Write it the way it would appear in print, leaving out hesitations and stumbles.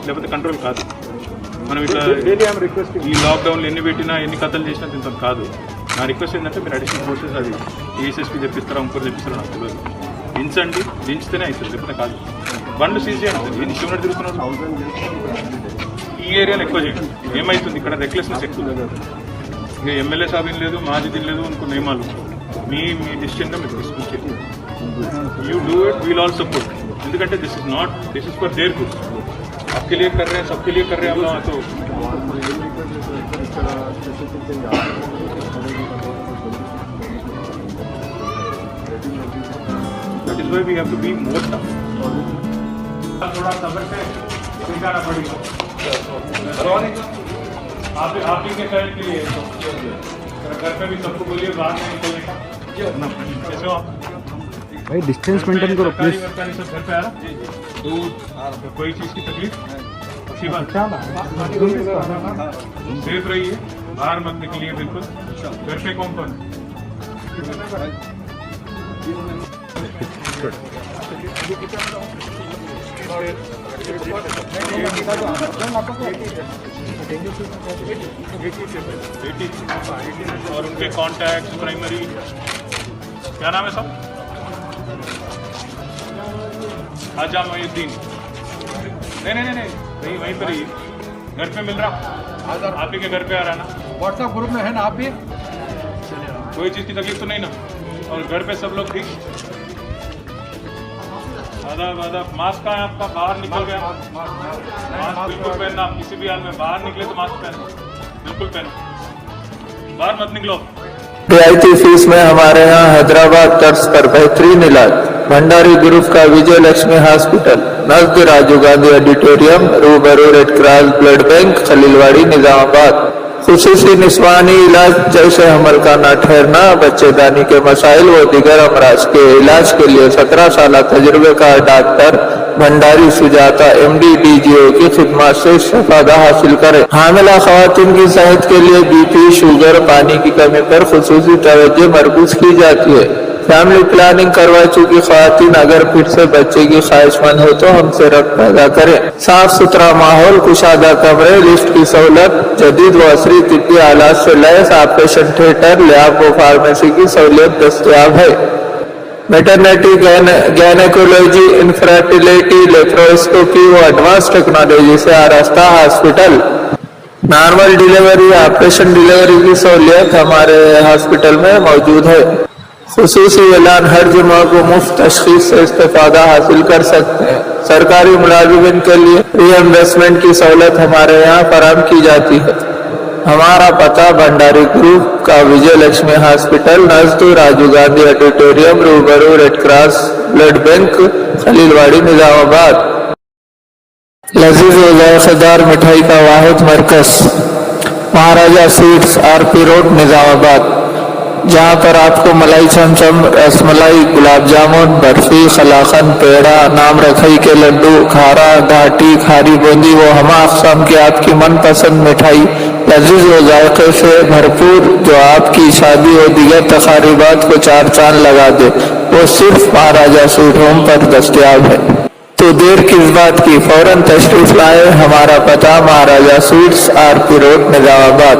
లేకపోతే కంట్రోల్ కాదు. మనం ఇట్లా ఈ లాక్డౌన్లో ఎన్ని పెట్టినా ఎన్ని కథలు చేసినా ఇంత కాదు. నా రిక్వెస్ట్ ఏంటంటే మీరు అడిషనల్ ఫోర్సెస్ అది ఏఎస్ఎస్పీ తెప్పిస్తారా ఇంకోటి తెప్పిస్తారా నాకు తెలియదు. దించండి, దించితేనే అవుతుంది, లేకపోతే కాదు. బండ్లు సీజ్ చేయండి. ఎన్ని శివుడు తిరుగుతున్నాడు ఈ ఏరియాలో ఎక్కువ చేయండి. ఏమవుతుంది ఇక్కడ రెక్లెస్నెస్ ఎక్కువ. ఇంకా ఎమ్మెల్యే సాబిన్ లేదు, మాజీ లేదు అనుకున్న నియమాలు మీ డిసిషన్గా మీరు తీసుకొచ్చేది. You do it, we'll also support. ఎందుకంటే this is for their good. आपके लिए कर रहे हैं, सबके लिए कर रहे हैं हम लोग. तो that is why we have to be more tough. थोड़ा सब्र से स्वीकारना पड़ेगा. आप ही के शहर के लिए घर पे भी सबको बोलिए बाहर नहीं निकलने का. कैसे हो आप भाई? डिस्टेंस मेंटेन करो प्लीज. सब घर पे आ रहा दूध तो कोई चीज़ की तकलीफ अच्छी बात. सेफ रहिए, बाहर मत निकलिए बिल्कुल. घर पे कौन कौन और उनके कॉन्टैक्ट प्राइमरी क्या नाम है सब? आजा मोहिउद्दीन. नहीं वहीं पर ही घर पे मिल रहा. आप ही के घर पे आ रहा ना. व्हाट्सएप ग्रुप में है ना आप भी? कोई चीज़ की तकलीफ तो नहीं ना? और घर पे सब लोग ठीक? आदाब. मास्क का है आपका? बाहर निकल गया मास्क बिल्कुल पहनना. आप किसी भी हाल में बाहर निकले तो मास्क पहनो, बिल्कुल पहनो. बाहर मत निकलो. रियायती फीस में हमारे यहाँ हैदराबाद तर्ज पर बेहतरीन इलाज. भंडारी ग्रुप का विजय लक्ष्मी हॉस्पिटल, नजद राजीव गांधी ऑडिटोरियम, रूबरू red cross blood bank, Khaleelwadi, Nizamabad. खुसूसी निस्वानी इलाज जैसे हमल का न ठहरना, बच्चेदानी के मसाइल व दिगर अमराज के इलाज के लिए 17 साल तजुर्बे का doctor Bhandari Sujata MD DGO की खिदमत से इस्तेफादा हासिल करें. हामिला खवातीन की सेहत के लिए BP, शुगर, पानी की कमी पर खुसूसी तवज्जो मरकूज की जाती है. फैमिली प्लानिंग करवा चुकी खवातीन अगर फिर से बच्चे की ख्वाहिशमंद हो तो हमसे रब्त पैदा करें. साफ सुथरा माहौल, कुशादा कमरे, लिफ्ट की सहूलत, जदीद व असरी तिब्बी आलात से लैस ऑपरेशन थिएटर, लैब व फार्मेसी की सहूलियत दस्तयाब है. मैटरनिटी, गैनेकोलॉजी, इनफर्टिलिटी, लेप्रोस्कोपी व एडवांस टेक्नोलॉजी से आरास्ता hospital. Normal delivery, operation delivery की सहूलियत हमारे हॉस्पिटल में मौजूद है. खुसूसी ऐलान, हर जुमा को मुफ्त तशखीस से इस्तेफादा हासिल कर सकते हैं. सरकारी मुलाजिमिन के लिए रीइंबर्समेंट की सहूलत हमारे यहाँ फराहम की जाती है. हमारा पता भंडारी ग्रुप का विजय लक्ष्मी हॉस्पिटल, नजद राजीव गांधी ऑडिटोरियम, रूबरू red cross blood bank, Khaleelwadi, Nizamabad. लजीज व जायकेदार मिठाई का वाहिद मरकज Maharaja sweets, RP road, Nizamabad, जहाँ पर आपको मलाई चमचम, रसमलाई, गुलाब जामुन, बर्फी, कलाकंद, पेड़ा, नाम रखई के लड्डू, खारा, घाटी, खारी बूंदी वो हमा अक़साम की आपकी मनपसंद मिठाई लजीज व जायके से भरपूर जो आपकी शादी और दीगर तकारीबात को चार चांद लगा दे, वो सिर्फ महाराजा स्वीट होम पर दस्तयाब है. तो देर किस बात की, फौरन तशरीफ लाए. हमारा पता महाराजा स्वीट्स, RP रोड, निजामाबाद.